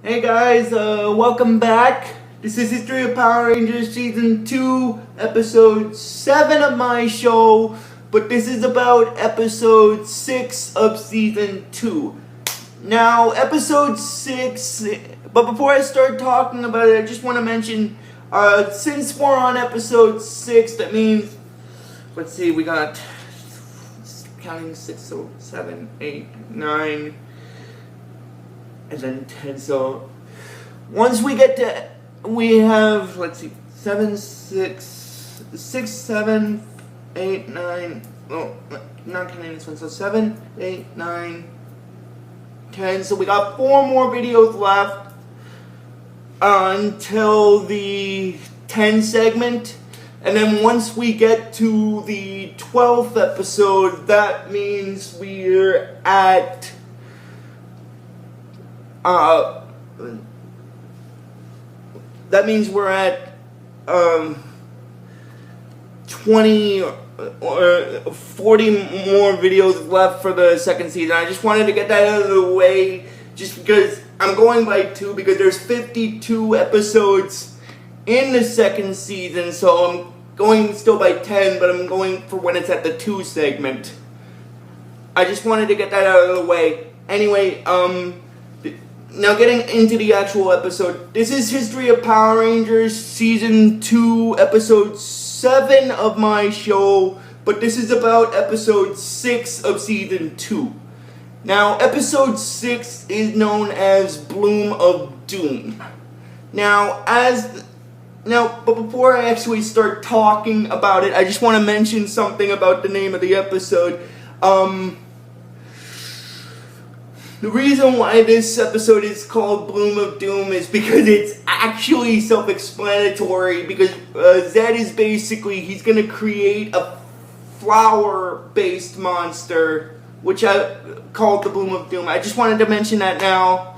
Hey guys, welcome back. This is History of Power Rangers Season 2, Episode 7 of my show, but this is about Episode 6 of Season 2. Now, Episode 6, but before I start talking about it, I just want to mention, since we're on Episode 6, that means, let's see, we got, counting 6, so 7, 8, 9, and then 10, so once we get to, we have, let's see, 7, 6, 6, 7, 8, 9, no, not counting this one, so 7, 8, 9, 10, so we got 4 more videos left until the 10 segment, and then once we get to the 12th episode, that means we're at that means we're at 20 or 40 more videos left for the second season. I just wanted to get that out of the way just because I'm going by 2 because there's 52 episodes in the second season, so I'm going still by 10, but I'm going for when it's at the 2 segment. I just wanted to get that out of the way. Anyway, now getting into the actual episode, this is History of Power Rangers Season 2, Episode 7 of my show, but this is about Episode 6 of Season 2. Now, Episode 6 is known as Bloom of Doom. But before I actually start talking about it, I just want to mention something about the name of the episode. The reason why this episode is called Bloom of Doom is because it's actually self-explanatory, because Zedd is basically, he's going to create a flower-based monster, which I called the Bloom of Doom. I just wanted to mention that now,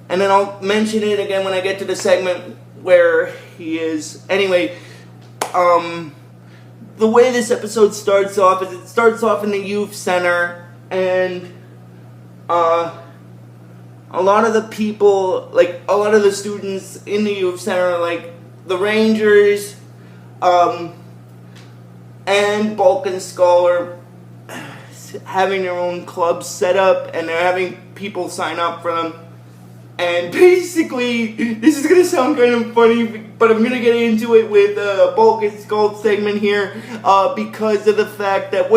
and then I'll mention it again when I get to the segment where he is. Anyway, the way this episode starts off is it starts off in the youth center, and a lot of the people, like, a lot of the students in the youth center, like, the Rangers, and Bulk and Skull are having their own clubs set up, and they're having people sign up for them. And basically, this is gonna sound kind of funny, but I'm gonna get into it with Bulk and Skull segment here, because of the fact that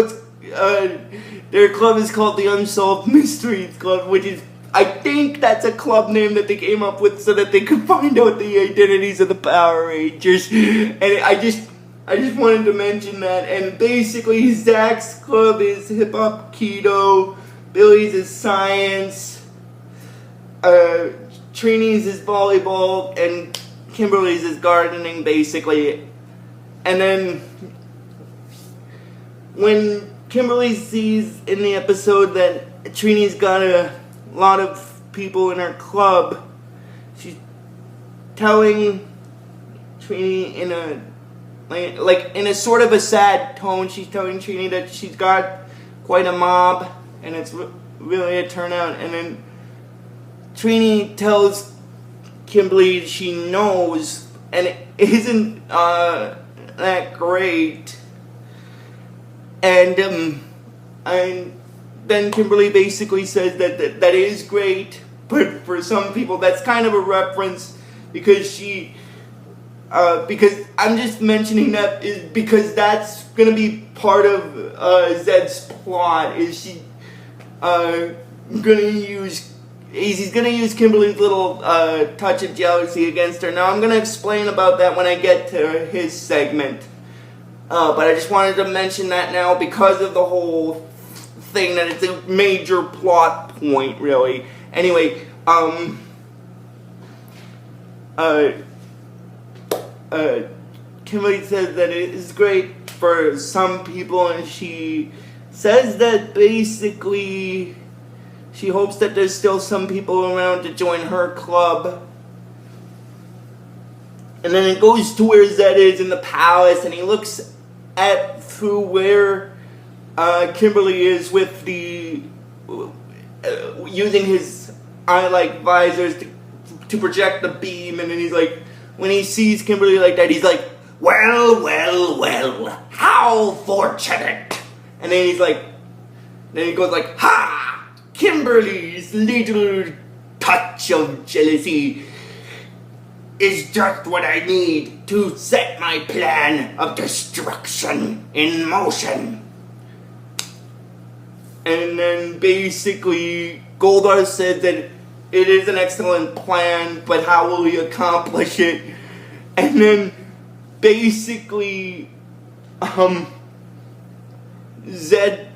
their club is called the Unsolved Mysteries Club, which is, I think that's a club name that they came up with so that they could find out the identities of the Power Rangers. And I just wanted to mention that. And basically, Zach's club is hip hop keto, Billy's is science, Trini's is volleyball, and Kimberly's is gardening, basically. And then when Kimberly sees in the episode that Trini's got a lot of people in her club, she's telling Trini in a in a sort of a sad tone, she's telling Trini that she's got quite a mob and it's really a turnout. And then Trini tells Kimberly she knows, and it isn't that great. And then Kimberly basically says that is great, but for some people that's kind of a reference because because I'm just mentioning that is because that's gonna be part of Zedd's plot. Is he's gonna use Kimberly's little touch of jealousy against her. Now I'm gonna explain about that when I get to his segment. But I just wanted to mention that now because of the whole thing, that it's a major plot point, really. Anyway, Kimberly says that it is great for some people, and she says that basically she hopes that there's still some people around to join her club. And then it goes to where Zedd is in the palace, and he looks through where Kimberly is with the using his eye-like visors to to project the beam, and then he's like, when he sees Kimberly like that, he's like, well, well, well, how fortunate. And then he's like, then he goes like, ha! Kimberly's little touch of jealousy is just what I need to set my plan of destruction in motion. And then basically, Goldar said that it is an excellent plan, but how will he accomplish it? And then basically, Zedd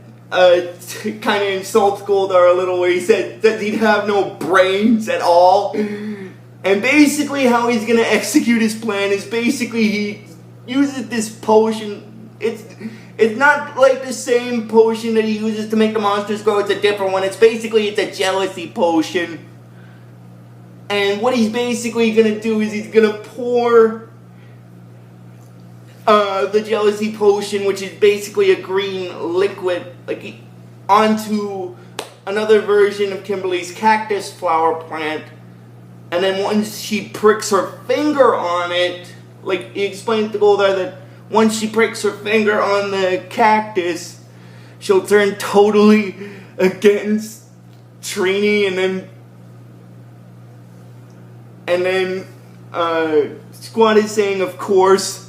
kind of insults Goldar a little, where he said that he'd have no brains at all. And basically how he's going to execute his plan is basically he uses this potion. It's not like the same potion that he uses to make the monsters grow. It's a different one. It's a jealousy potion. And what he's basically going to do is he's going to pour the jealousy potion, which is basically a green liquid, onto another version of Kimberly's cactus flower plant. And then once she pricks her finger on it, he explained to Goldar that once she pricks her finger on the cactus, she'll turn totally against Trini, and then Squad is saying, of course,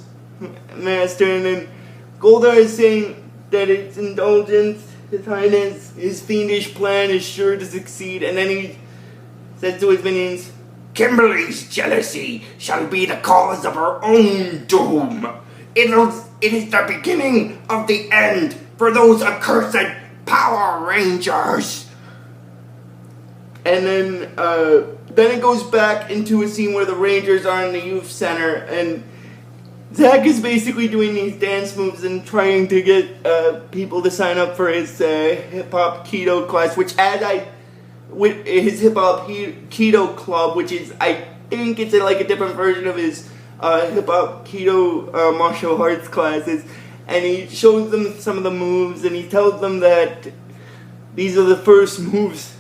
Master, and then Goldar is saying that its indulgence, His Highness, his fiendish plan is sure to succeed, and then he says to his minions, Kimberly's jealousy shall be the cause of her own doom. It is the beginning of the end for those accursed Power Rangers. And then it goes back into a scene where the Rangers are in the youth center, and Zach is basically doing these dance moves and trying to get people to sign up for his hip-hop keto class, with his hip-hop keto club, which is, I think it's a different version of his hip-hop keto martial arts classes. And he shows them some of the moves, and he tells them that these are the first moves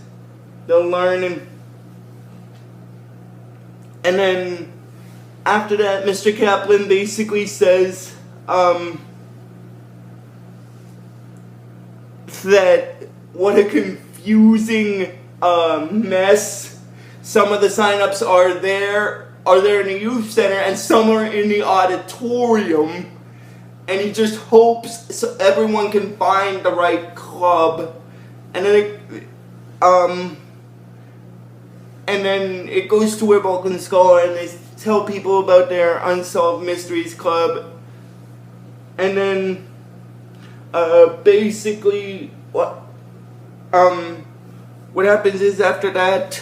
they'll learn. And then after that, Mr. Kaplan basically says that what a confusing mess. Some of the sign-ups are there in the youth center, and some are in the auditorium. And he just hopes everyone can find the right club. And then it goes to where Bulk and Skull are, and they tell people about their Unsolved Mysteries Club. And then basically what happens is, after that,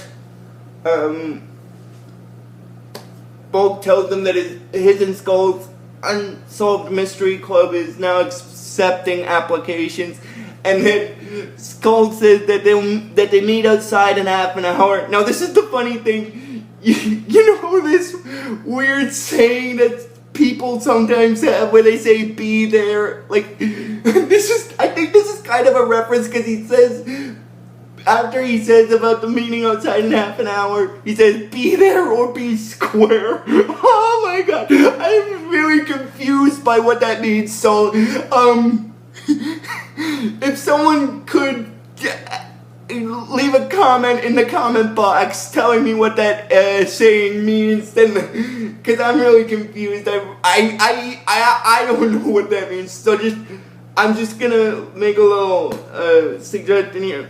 Bulk tells them that his and Skull's Unsolved Mystery Club is now accepting applications, and then Skull says that they meet outside in half an hour. Now this is the funny thing, you know this weird saying that people sometimes have where they say "be there." I think this is kind of a reference, because he says, after he says about the meeting outside in half an hour, he says, be there or be square. Oh my god, I'm really confused by what that means. So, if someone could leave a comment in the comment box telling me what that saying means, then, because I'm really confused. I don't know what that means. So I'm just gonna make a little suggestion here.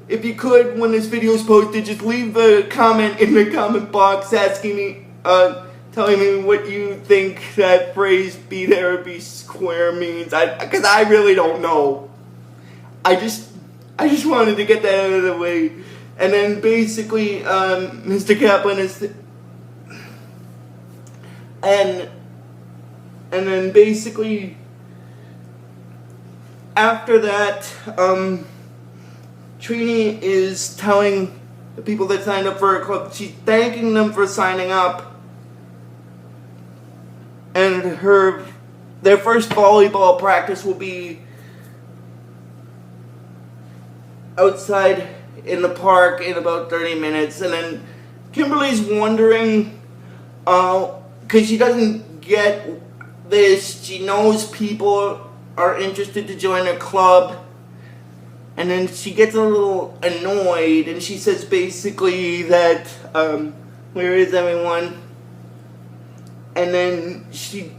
If you could, when this video is posted, just leave a comment in the comment box asking me, telling me what you think that phrase "be there or be square" means. Because I really don't know. I just wanted to get that out of the way. And then basically, Mr. Kaplan is, and then basically after that, Trini is telling the people that signed up for her club, she's thanking them for signing up, and their first volleyball practice will be outside in the park in about 30 minutes, and then Kimberly's wondering, because she doesn't get this. She knows people are interested to join her club, and then she gets a little annoyed, and she says basically that, where is everyone? And then she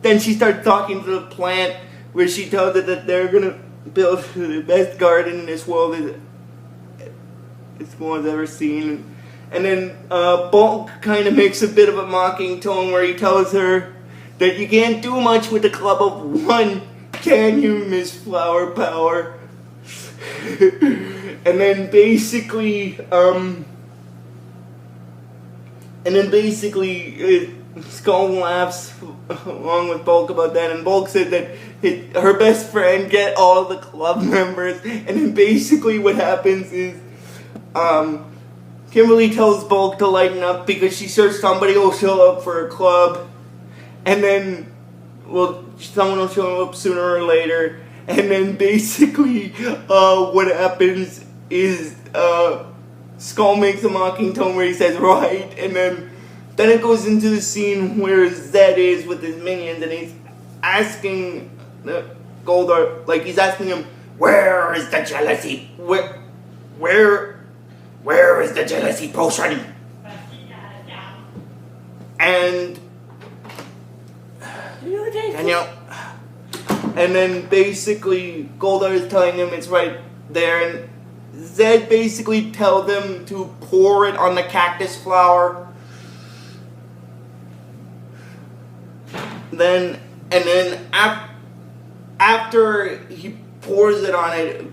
starts talking to the plant, where she tells it that they're gonna build the best garden in this world this world's ever seen. And then Bulk kind of makes a bit of a mocking tone where he tells her that you can't do much with a club of one, can you, Miss Flower Power? And then basically, Skull laughs along with Bulk about that, and Bulk said that her best friend get all the club members, and then basically what happens is, Kimberly tells Bulk to lighten up because she's sure somebody will show up for her club, and then, someone will show up sooner or later, and then basically, what happens is, Skull makes a mocking tone where he says, right, and then it goes into the scene where Zedd is with his minions, and he's asking Goldar, he's asking him, where is the jealousy? Where is the jealousy potion? And and then basically Goldar is telling him it's right there, and Zedd basically tells them to pour it on the cactus flower. After he pours it on it,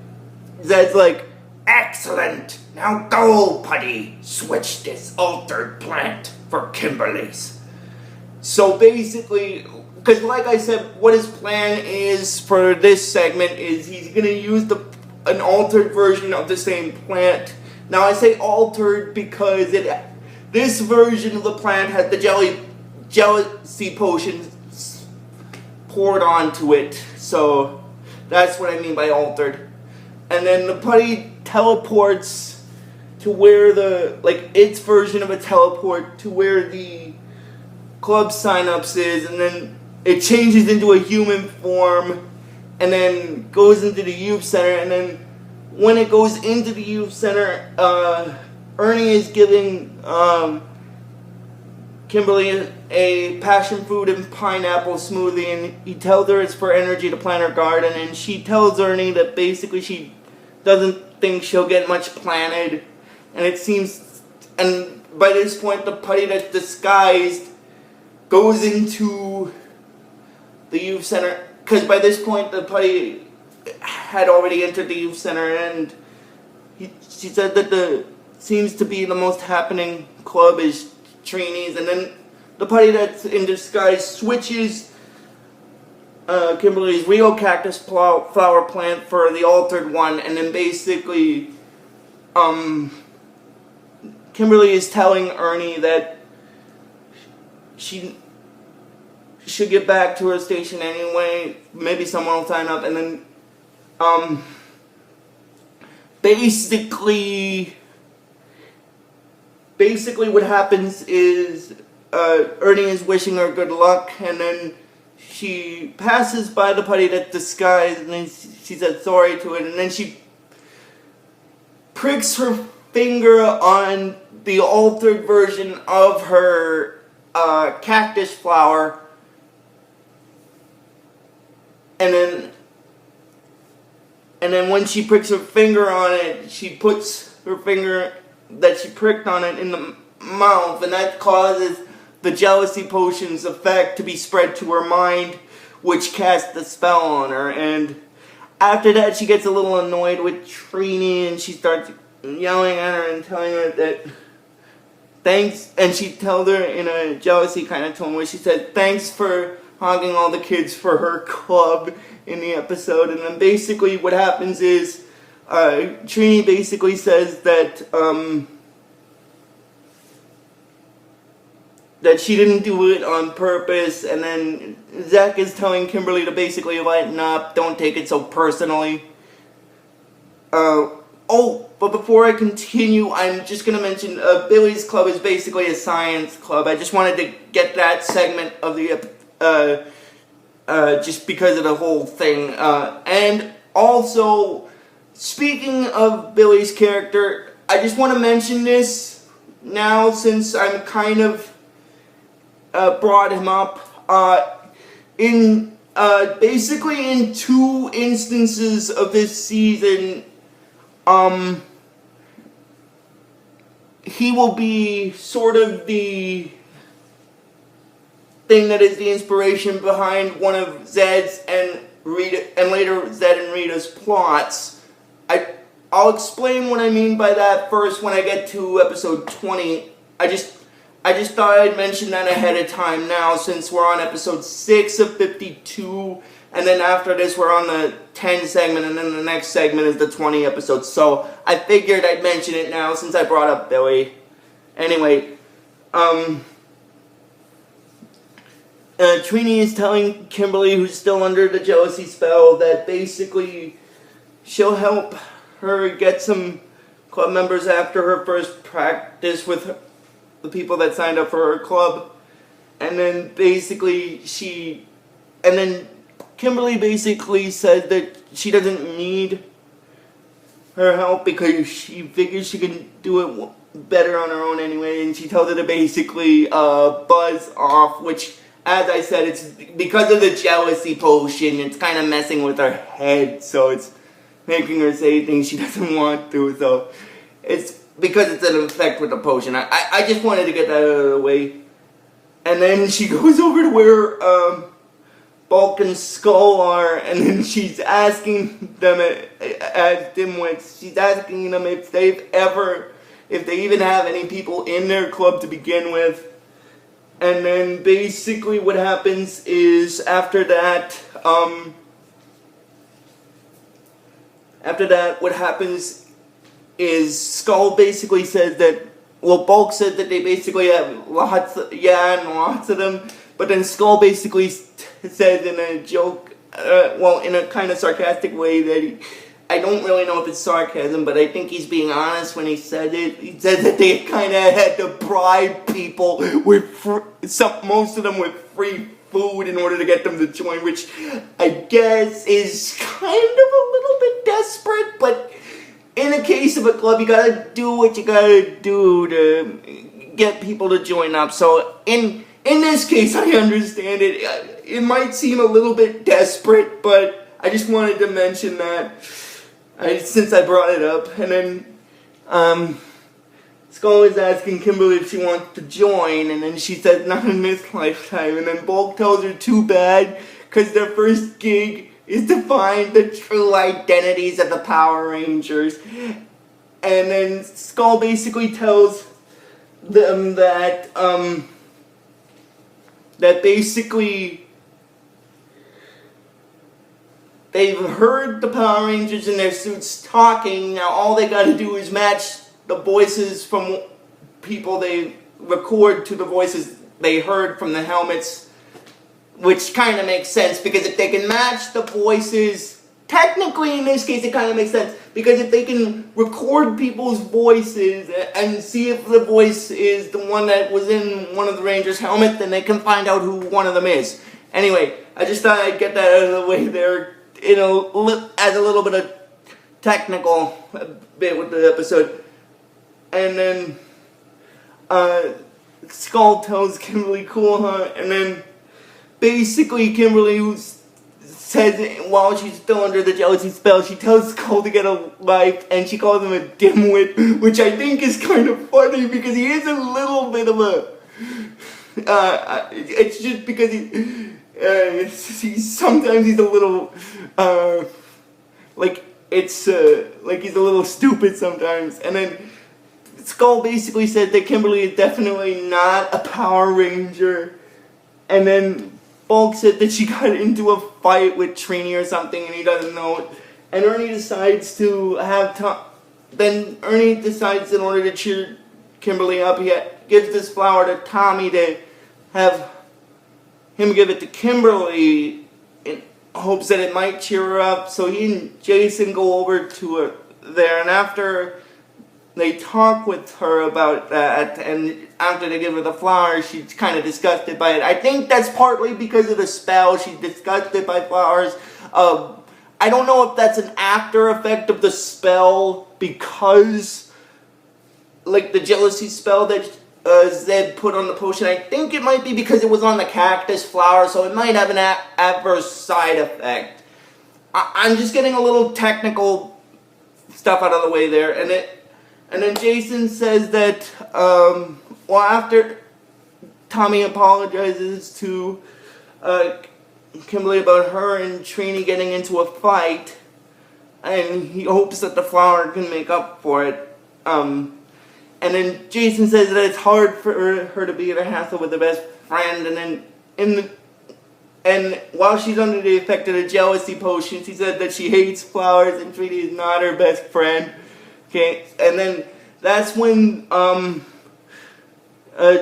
Zedd's like, excellent! Now go, Putty! Switch this altered plant for Kimberly's. So basically, because like I said, what his plan is for this segment is he's going to use an altered version of the same plant. Now I say altered because this version of the plant has the jealousy potions poured onto it, so that's what I mean by altered. And then the Putty teleports to where its version of a teleport to where the club signups is, and then it changes into a human form, and then goes into the youth center, and then when it goes into the youth center, Ernie is giving Kimberly a passion fruit and pineapple smoothie, and he tells her it's for energy to plant her garden, and she tells Ernie that basically she doesn't think she'll get much planted, and by this point the Putty that's disguised goes into the youth center, because by this point the Putty had already entered the youth center, and she said that seems to be the most happening club is Trini's, and then the Putty that's in disguise switches Kimberly's real cactus flower plant for the altered one, and then basically Kimberly is telling Ernie that she should get back to her station anyway, maybe someone will sign up, and then basically what happens is Ernie is wishing her good luck, and then she passes by the Putty that's disguised, and then she says sorry to it, and then she pricks her finger on the altered version of her cactus flower, and then when she pricks her finger on it, she puts her finger that she pricked on it in the mouth, and that causes the jealousy potion's effect to be spread to her mind, which casts the spell on her. And after that, she gets a little annoyed with Trini, and she starts yelling at her and telling her that thanks, and she tells her in a jealousy kind of tone where she said thanks for hogging all the kids for her club in the episode. And then basically what happens is Trini basically says that that she didn't do it on purpose, and then Zach is telling Kimberly to basically lighten up, don't take it so personally. Oh, but before I continue, I'm just going to mention Billy's Club is basically a science club. I just wanted to get that segment of the just because of the whole thing. And also, speaking of Billy's character, I just want to mention this now since I'm kind of brought him up. Basically in 2 instances of this season, he will be sort of the thing that is the inspiration behind one of Zedd's and later Zedd and Rita's plots. I'll explain what I mean by that first when I get to episode 20. I just thought I'd mention that ahead of time now since we're on episode 6 of 52, and then after this we're on the 10 segment, and then the next segment is the 20 episode. So I figured I'd mention it now since I brought up Billy. Anyway, Trini is telling Kimberly, who's still under the jealousy spell, that basically she'll help her get some club members after her first practice with the people that signed up for her club. And then Kimberly basically said that she doesn't need her help because she figures she can do it better on her own anyway, and she tells her to basically buzz off, which, as I said, it's because of the jealousy potion. It's kind of messing with her head, so it's making her say things she doesn't want to, so it's because it's an effect with the potion. I just wanted to get that out of the way. And then she goes over to where Bulk and Skull are, and then she's asking them, as dimwits, she's asking them if they even have any people in their club to begin with. And then basically what happens is after that what happens is Skull basically says that, well, Bulk said that they basically have lots of them, but then Skull basically says in a joke, in a kind of sarcastic way that I don't really know if it's sarcasm, but I think he's being honest when he said it. He said that they kind of had to bribe people with most of them with free food in order to get them to join, which I guess is kind of a little bit desperate, but in a case of a club, you gotta do what you gotta do to get people to join up. So in this case, I understand it. It might seem a little bit desperate, but I just wanted to mention that since I brought it up. And then Skull is asking Kimberly if she wants to join, and then she says not in this lifetime. And then Bulk tells her too bad, because their first gig is to find the true identities of the Power Rangers. And then Skull basically tells them that basically they've heard the Power Rangers in their suits talking. Now all they gotta do is match the voices from people they record to the voices they heard from the helmets. Which kind of makes sense, because if they can match the voices, technically in this case it kind of makes sense, because if they can record people's voices and see if the voice is the one that was in one of the Rangers' helmets, then they can find out who one of them is. Anyway, I just thought I'd get that out of the way there, as a little bit of technical bit with the episode. And then Skull tells Kimberly, cool, huh? And then basically, Kimberly says while she's still under the jealousy spell, she tells Skull to get a life, and she calls him a dimwit, which I think is kind of funny because he is a little bit of a. It's just because sometimes he's a little like he's a little stupid sometimes, and then Skull basically said that Kimberly is definitely not a Power Ranger, and then Bulk said that she got into a fight with Trini or something and he doesn't know it. And Ernie decides to Ernie decides in order to cheer Kimberly up, he gives this flower to Tommy to have him give it to Kimberly in hopes that it might cheer her up. So he and Jason go over to there, and after they talk with her about that, and after they give her the flowers, she's kind of disgusted by it. I think that's partly because of the spell. She's disgusted by flowers. I don't know if that's an after effect of the spell, because, like, the jealousy spell that Zedd put on the potion. I think it might be because it was on the cactus flower, so it might have an adverse side effect. I'm just getting a little technical stuff out of the way there, and then Jason says that, after Tommy apologizes to Kimberly about her and Trini getting into a fight, and he hopes that the flower can make up for it, and then Jason says that it's hard for her to be in a hassle with her best friend, and then and while she's under the effect of the jealousy potion, she said that she hates flowers and Trini is not her best friend. Okay, and then that's when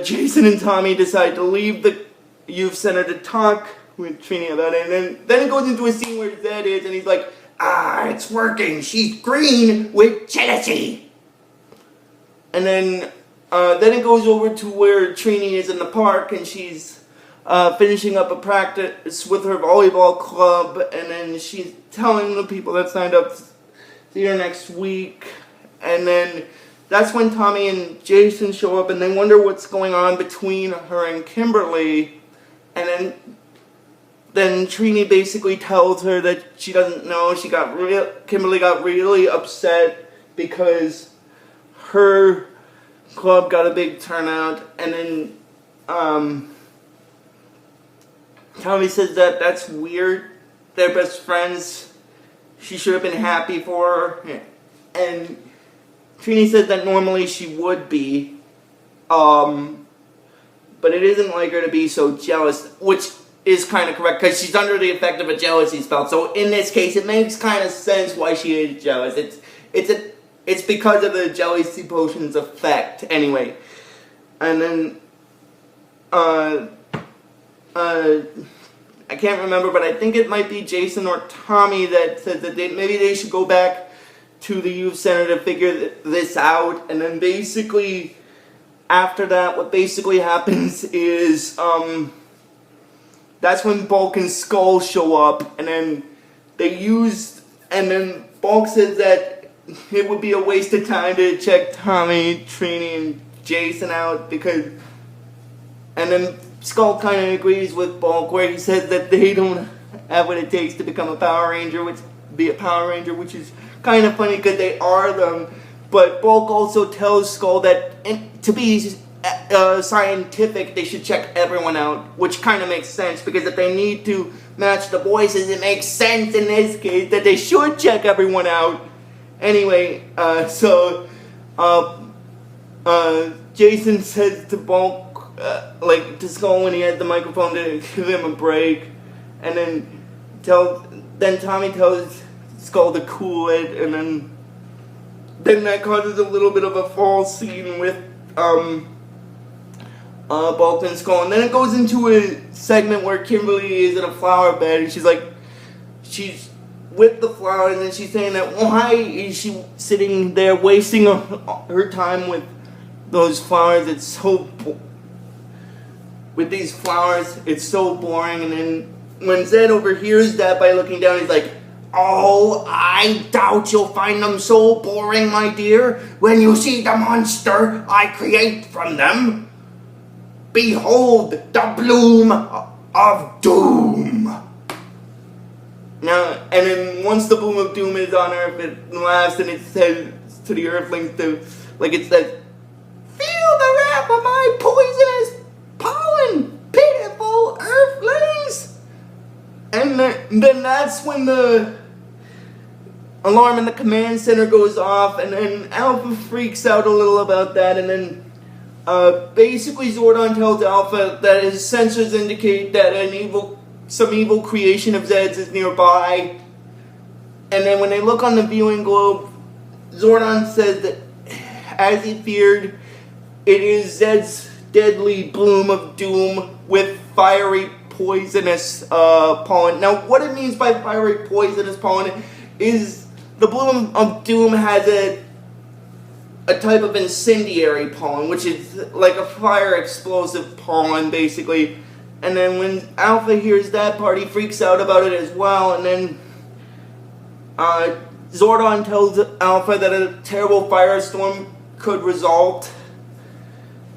Jason and Tommy decide to leave the youth center to talk with Trini about it, and then it goes into a scene where Zedd is, and he's like, it's working, she's green with jealousy. And then it goes over to where Trini is in the park, and she's finishing up a practice with her volleyball club, and then she's telling the people that signed up to see her next week, and then that's when Tommy and Jason show up, and they wonder what's going on between her and Kimberly, and then Trini basically tells her that she doesn't know. Kimberly got really upset because her club got a big turnout, and then Tommy says that that's weird. They're best friends. She should have been happy for her. And Trini said that normally she would be. But it isn't like her to be so jealous, which is kind of correct, because she's under the effect of a jealousy spell. So in this case, it makes kind of sense why she is jealous. It's because of the jealousy potion's effect, anyway. And then, I can't remember, but I think it might be Jason or Tommy that said that maybe they should go back to the youth center to figure this out. And then basically, after that, what basically happens is, that's when Bulk and Skull show up, and then then Bulk says that it would be a waste of time to check Tommy, Trini, and Jason out, and then Skull kind of agrees with Bulk, where he says that they don't have what it takes to become a Power Ranger, which is kind of funny because they are them. But Bulk also tells Skull that to be scientific, they should check everyone out, which kind of makes sense, because if they need to match the voices, it makes sense in this case that they should check everyone out. Anyway, Jason says to Bulk, to Skull when he had the microphone, to give him a break, and then Tommy tells Skull to cool it, and then that causes a little bit of a fall scene with Bulk and Skull, and then it goes into a segment where Kimberly is in a flower bed, and she's with the flower, and then she's saying that why is she sitting there wasting her time with those flowers? With these flowers, it's so boring. And then when Zedd overhears that by looking down, he's like, "Oh, I doubt you'll find them so boring, my dear, when you see the monster I create from them. Behold the bloom of doom." Now, and then once the bloom of doom is on Earth, it laughs and it says to the Earthlings, it says, "Feel the wrath of my poisonous pollen, pitiful Earthlings." And then that's when the alarm in the command center goes off, and then Alpha freaks out a little about that, and then basically Zordon tells Alpha that his sensors indicate that some evil creation of Zedd's is nearby. And then when they look on the viewing globe, Zordon says that, as he feared, it is Zedd's deadly bloom of doom with fiery poisonous pollen. Now, what it means by fiery poisonous pollen is the Bloom of Doom has a type of incendiary pollen, which is like a fire explosive pollen, basically. And then when Alpha hears that part, he freaks out about it as well. And then Zordon tells Alpha that a terrible firestorm could result.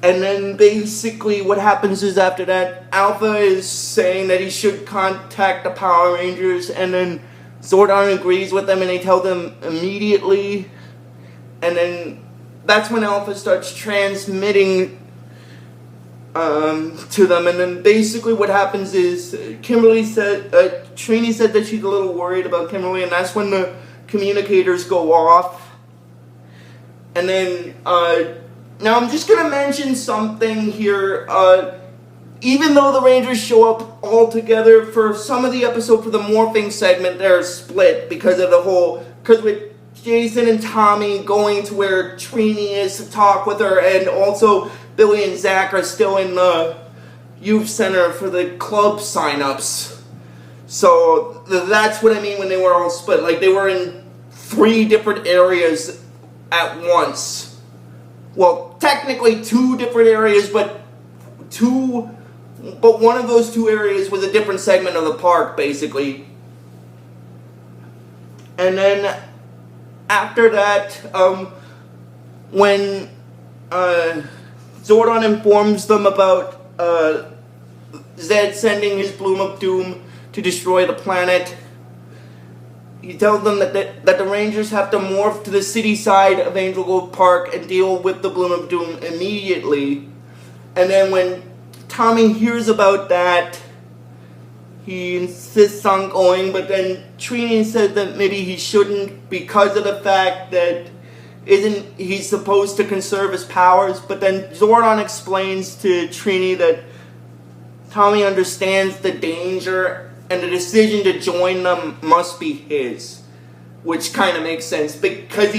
And then basically what happens is after that, Alpha is saying that he should contact the Power Rangers. And then Zordon agrees with them and they tell them immediately. And then that's when Alpha starts transmitting to them, and then basically what happens is Trini said that she's a little worried about Kimberly, and that's when the communicators go off. And then now I'm just gonna mention something here. Even though the Rangers show up all together for some of the episode for the morphing segment, they're split because with Jason and Tommy going to where Trini is to talk with her, and also Billy and Zach are still in the youth center for the club sign-ups. So that's what I mean when they were all split. Like, they were in 3 different areas at once. Well, technically 2 different areas, but one of those 2 areas was a different segment of the park, basically. And then after that, when Zordon informs them about Zedd sending his Bloom of Doom to destroy the planet, he tells them that the Rangers have to morph to the city side of Angel Grove Park and deal with the Bloom of Doom immediately. And then when Tommy hears about that, he insists on going, but then Trini said that maybe he shouldn't because of the fact that he's supposed to conserve his powers. But then Zordon explains to Trini that Tommy understands the danger and the decision to join them must be his, which kind of makes sense because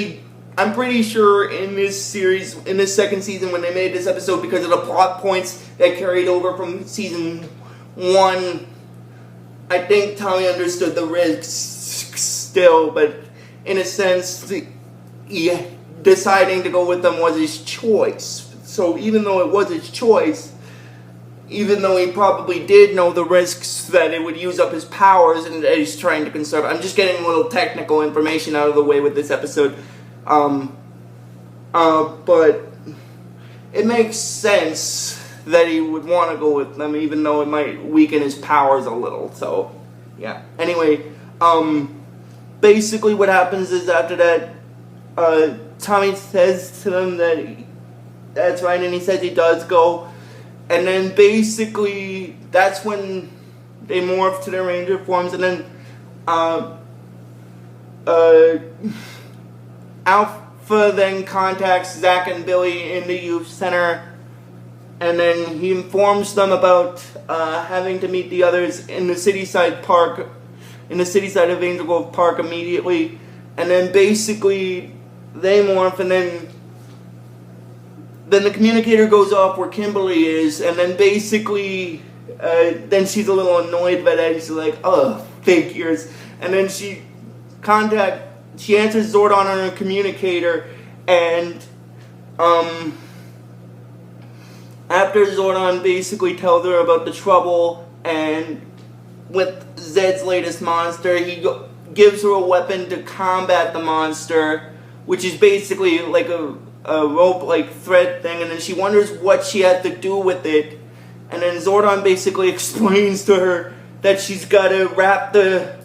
I'm pretty sure in this series, in this second season when they made this episode, because of the plot points that carried over from season 1, I think Tommy understood the risks still, but in a sense, deciding to go with them was his choice. So even though it was his choice, even though he probably did know the risks that it would use up his powers and that he's trying to conserve, I'm just getting a little technical information out of the way with this episode. But it makes sense that he would want to go with them, even though it might weaken his powers a little. So, yeah. Anyway, basically what happens is after that, Tommy says to them that that's right, and he says he does go. And then basically, that's when they morph to their Ranger forms, and then Alpha then contacts Zach and Billy in the youth center, and then he informs them about having to meet the others in the city side of Angel Grove Park immediately. And then basically they morph, and then the communicator goes off where Kimberly is, and then basically then she's a little annoyed by that. She's like, oh, figures. And then she answers Zordon on her communicator, and after Zordon basically tells her about the trouble and with Zedd's latest monster, he gives her a weapon to combat the monster, which is basically like a rope-like thread thing, and then she wonders what she has to do with it, and then Zordon basically explains to her that she's got to wrap the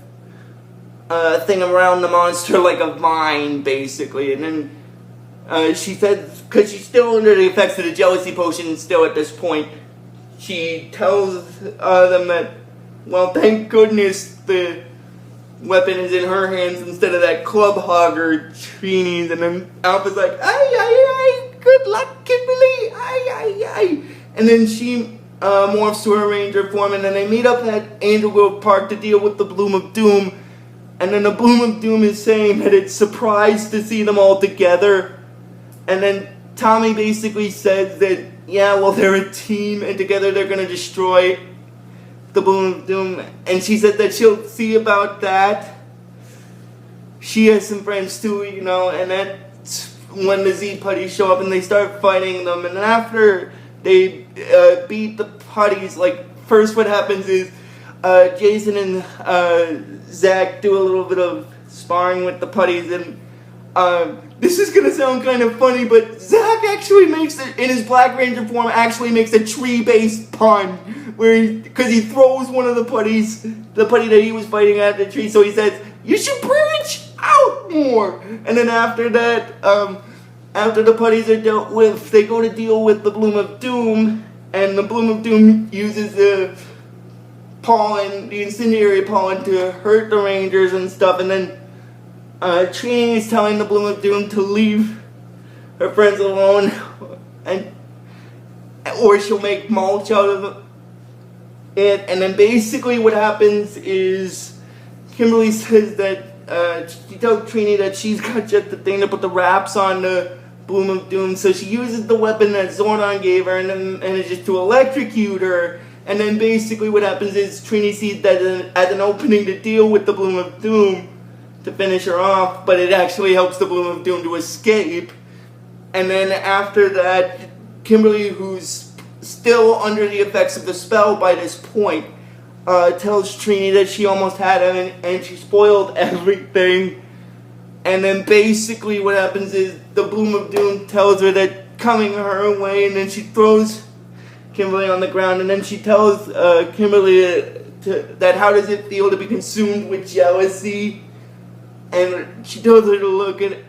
thing around the monster like a vine, basically. And then she said, because she's still under the effects of the jealousy potion still at this point, she tells them that, well, thank goodness the weapon is in her hands instead of that club hogger Trini's. And then Alpha's like, ay, good luck, Kimberly, ay. And then she morphs to her Ranger form, and then they meet up at Angel Grove Park to deal with the Bloom of Doom. And then the Bloom of Doom is saying that it's surprised to see them all together. And then Tommy basically says that, yeah, well, they're a team, and together they're going to destroy the Bloom of Doom. And she said that she'll see about that. she has some friends too, and that's when the Z putties show up and they start fighting them. And then after they beat the putties, first what happens is Jason and Zach do a little bit of sparring with the putties, and this is gonna sound kind of funny, but Zach actually makes it in his Black Ranger form. Actually makes a tree-based pun because he throws one of the putties, the putty that he was fighting at the tree. So he says, "You should branch out more." And then after that, after the putties are dealt with, they go to deal with the Bloom of Doom, and the Bloom of Doom uses the pollen, the incendiary pollen, to hurt the Rangers and stuff. And then Trini is telling the Bloom of Doom to leave her friends alone, or she'll make mulch out of it. And then basically what happens is Kimberly says that she tells Trini that she's got just the thing to put the wraps on the Bloom of Doom, so she uses the weapon that Zordon gave her, and it's just to electrocute her. And then basically what happens is Trini sees that as an opening to deal with the Bloom of Doom to finish her off, but it actually helps the Bloom of Doom to escape. And then after that, Kimberly, who's still under the effects of the spell by this point, tells Trini that she almost had him and she spoiled everything. And then basically what happens is the Bloom of Doom tells her that coming her way, and then she throws Kimberly on the ground, and then she tells Kimberly that how does it feel to be consumed with jealousy, and she tells her to look at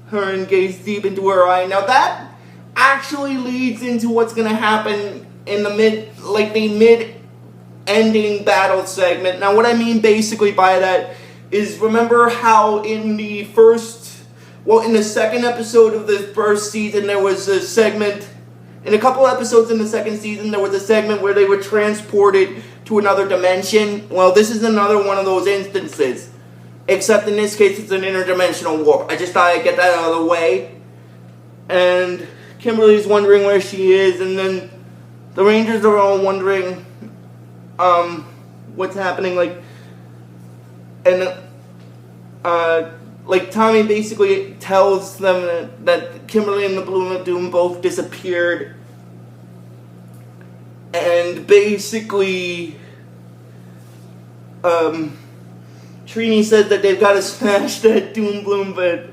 her and gaze deep into her eye. Now that actually leads into what's going to happen in the mid-ending battle segment. Now what I mean basically by that is, remember how in the second episode of the first season there was a segment. In a couple episodes in the second season, there was a segment where they were transported to another dimension. Well, this is another one of those instances. Except in this case, it's an interdimensional warp. I just thought I'd get that out of the way. And Kimberly's wondering where she is, and then the Rangers are all wondering what's happening. Tommy basically tells them that Kimberly and the Bloom of Doom both disappeared. And basically, Trini says that they've got to smash that Doom Bloom, but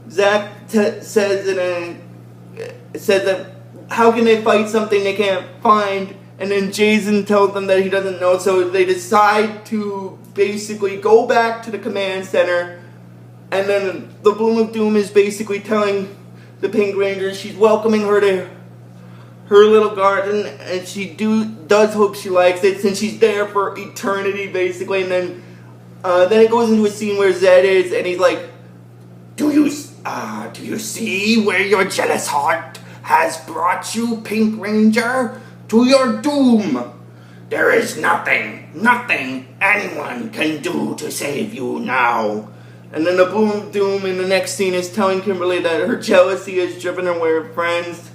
Zach says that how can they fight something they can't find? And then Jason tells them that he doesn't know, so they decide to basically go back to the command center, and then the Bloom of Doom is basically telling the Pink Ranger she's welcoming her to her little garden, and she does hope she likes it since she's there for eternity, basically. And then it goes into a scene where Zedd is, and he's like, do you see where your jealous heart has brought you, Pink Ranger? To your doom. There is nothing anyone can do to save you now. And then the Bloom of Doom in the next scene is telling Kimberly that her jealousy has driven her away from her friends,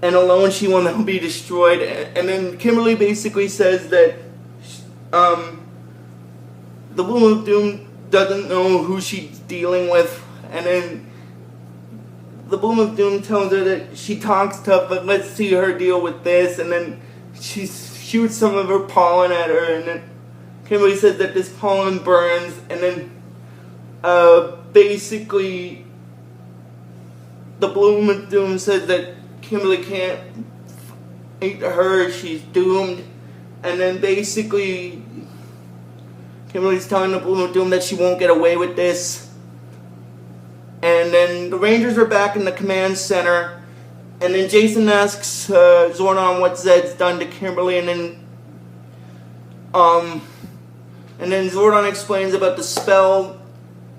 and alone she will now be destroyed. And then Kimberly basically says that the Bloom of Doom doesn't know who she's dealing with, and then the Bloom of Doom tells her that she talks tough, but let's see her deal with this. And then she shoots some of her pollen at her, and then Kimberly says that this pollen burns. And then basically the Bloom of Doom says that Kimberly can't fight her, she's doomed. And then basically Kimberly's telling the Bloom of Doom that she won't get away with this. And then the Rangers are back in the command center, and then Jason asks Zordon what Zedd's done to Kimberly, and then Zordon explains about the spell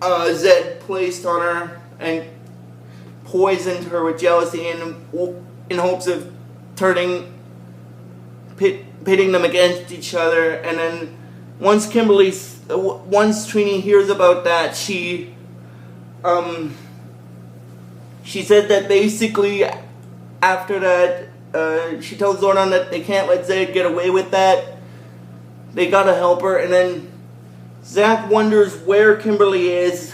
Zedd placed on her and poisoned her with jealousy in hopes of pitting them against each other. And then once Trini hears about that, she said that basically after that, she tells Zordon that they can't let Zedd get away with that. They gotta help her. And then Zach wonders where Kimberly is,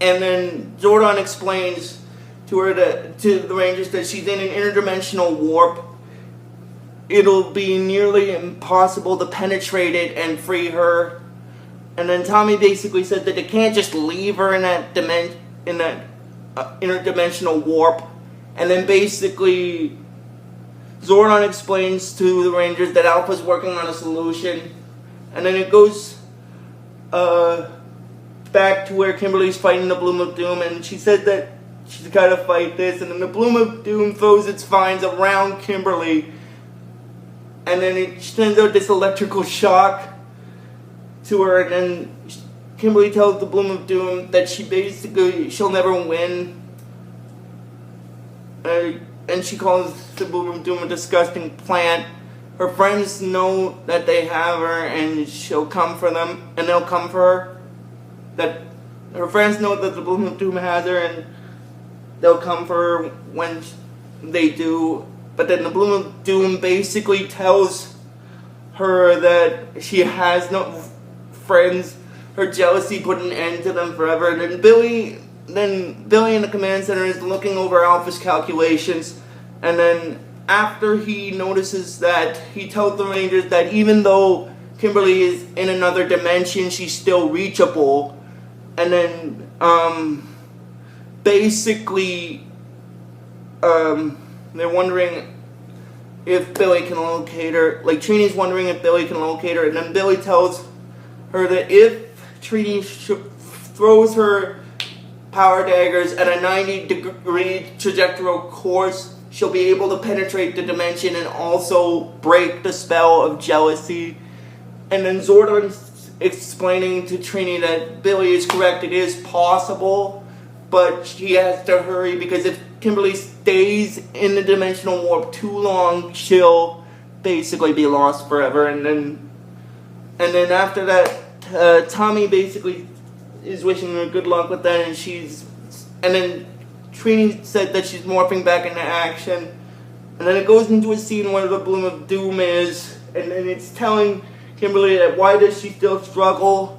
and then Zordon explains to the Rangers that she's in an interdimensional warp. It'll be nearly impossible to penetrate it and free her. And then Tommy basically said that they can't just leave her in that interdimensional warp. And then basically Zordon explains to the Rangers that Alpha's working on a solution. And then it goes back to where Kimberly's fighting the Bloom of Doom, and she said that she's got to fight this. And then the Bloom of Doom throws its vines around Kimberly, and then it sends out this electrical shock to her, and then Kimberly tells the Bloom of Doom that she'll never win. And she calls the Bloom of Doom a disgusting plant. Her friends know that they have her, and she'll come for them, and they'll come for her. That her friends know that the Bloom of Doom has her, and they'll come for her when they do. But then the Bloom of Doom basically tells her that she has no friends. Her jealousy put an end to them forever. And then Billy in the command center is looking over Alpha's calculations, and then after he notices that, he tells the Rangers that even though Kimberly is in another dimension, she's still reachable. And then basically they're wondering if Billy can locate her. Like, Trini's wondering if Billy can locate her, and then Billy tells her that if Trini throws her power daggers at a 90-degree trajectory course, she'll be able to penetrate the dimension and also break the spell of jealousy. And then Zordon's explaining to Trini that Billy is correct, it is possible, but she has to hurry, because if Kimberly stays in the dimensional warp too long, she'll basically be lost forever. And then after that, Tommy basically is wishing her good luck with that, and then Trini said that she's morphing back into action, and then it goes into a scene where the Bloom of Doom is, and then it's telling Kimberly that why does she still struggle?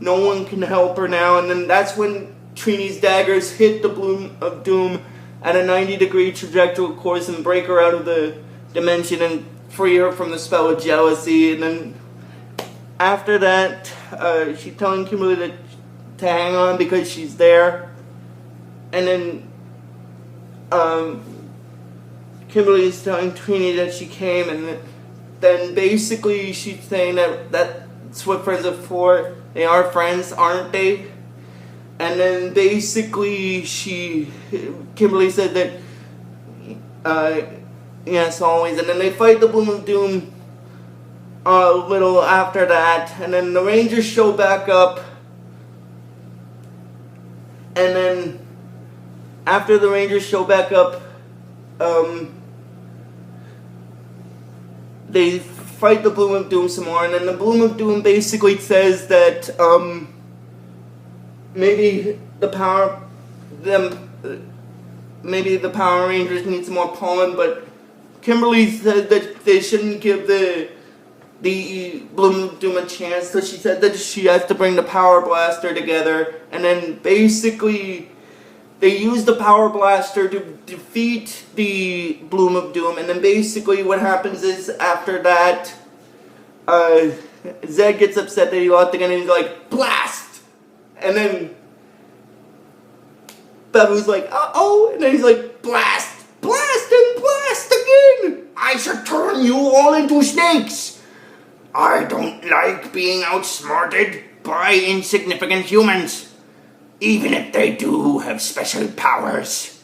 No one can help her now. And then that's when Trini's daggers hit the Bloom of Doom at a 90-degree trajectory course and break her out of the dimension and free her from the spell of jealousy. And then after that, she's telling Kimberly to hang on because she's there. And then Kimberly is telling Trini that she came, and then basically she's saying that's what friends are for. They are friends, aren't they? And then basically Kimberly said that yes, always. And then they fight the Bloom of Doom a little after that, and then the Rangers show back up, and then after the Rangers show back up, they fight the Bloom of Doom some more, and then the Bloom of Doom basically says that maybe the Power Rangers need some more pollen, but Kimberly said that they shouldn't give the Bloom of Doom a chance, so she said that she has to bring the Power Blaster together, and then basically they use the Power Blaster to defeat the Bloom of Doom, and then basically what happens is after that, Zedd gets upset that he lost again, and he's like, blast! And then Babu's like, uh-oh, and then he's like, blast! Blast and blast again! I shall turn you all into snakes! I don't like being outsmarted by insignificant humans, even if they do have special powers.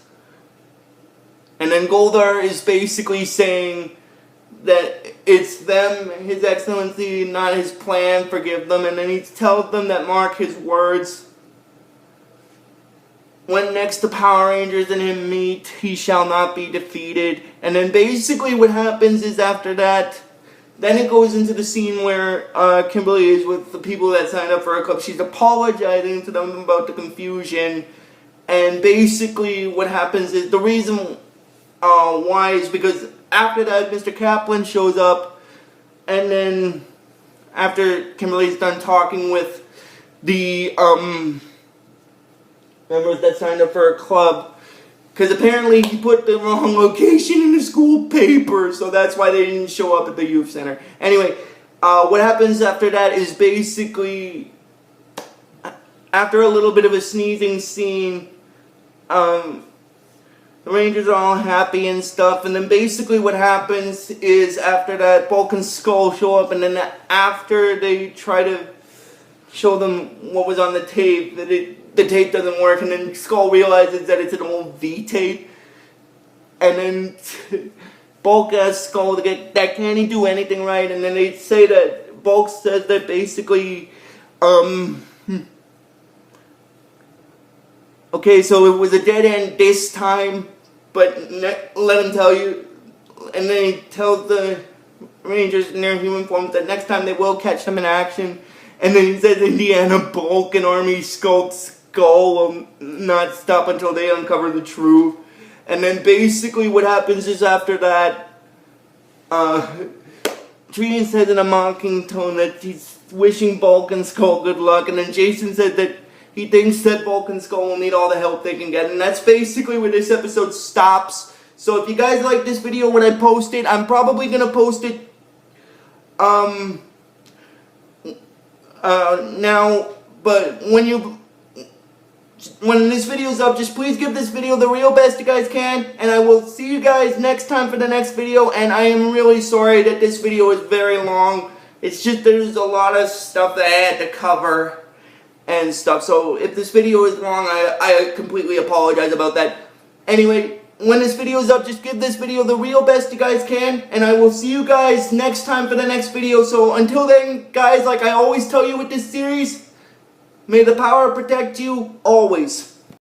And then Goldar is basically saying that it's them, His Excellency, not his plan, forgive them. And then he tells them that mark his words. When next the Power Rangers and him meet, he shall not be defeated. And then basically what happens is after that, then it goes into the scene where Kimberly is with the people that signed up for her club. She's apologizing to them about the confusion. And basically what happens is, the reason why is because after that Mr. Kaplan shows up. And then after Kimberly's done talking with the members that signed up for a club, because apparently he put the wrong location in the school paper, so that's why they didn't show up at the youth center. Anyway, what happens after that is basically, after a little bit of a sneezing scene, the Rangers are all happy and stuff, and then basically what happens is after that, Bulk and Skull show up, and then after they try to show them what was on the tape, that the tape doesn't work, and then Skull realizes that it's an old V-tape, and then Bulk asks Skull to get that, can he do anything right, and then they say that Bulk says that basically, okay, so it was a dead end this time, but let him tell you, and then he tells the Rangers in their human forms that next time they will catch them in action, and then he says Indiana, Bulk, and Army Skull will not stop until they uncover the truth. And then basically what happens is after that, Trini says in a mocking tone that he's wishing Bulk and Skull good luck, and then Jason said that he thinks that Bulk and Skull will need all the help they can get, and that's basically where this episode stops. So if you guys like this video when I post it, I'm probably going to post it now, but when this video's up, just please give this video the real best you guys can, and I will see you guys next time for the next video. And I am really sorry that this video is very long. It's just there's a lot of stuff that I had to cover and stuff, so if this video is long, I completely apologize about that. Anyway, when this video is up, just give this video the real best you guys can, and I will see you guys next time for the next video. So until then, guys, like I always tell you with this series, may the power protect you always.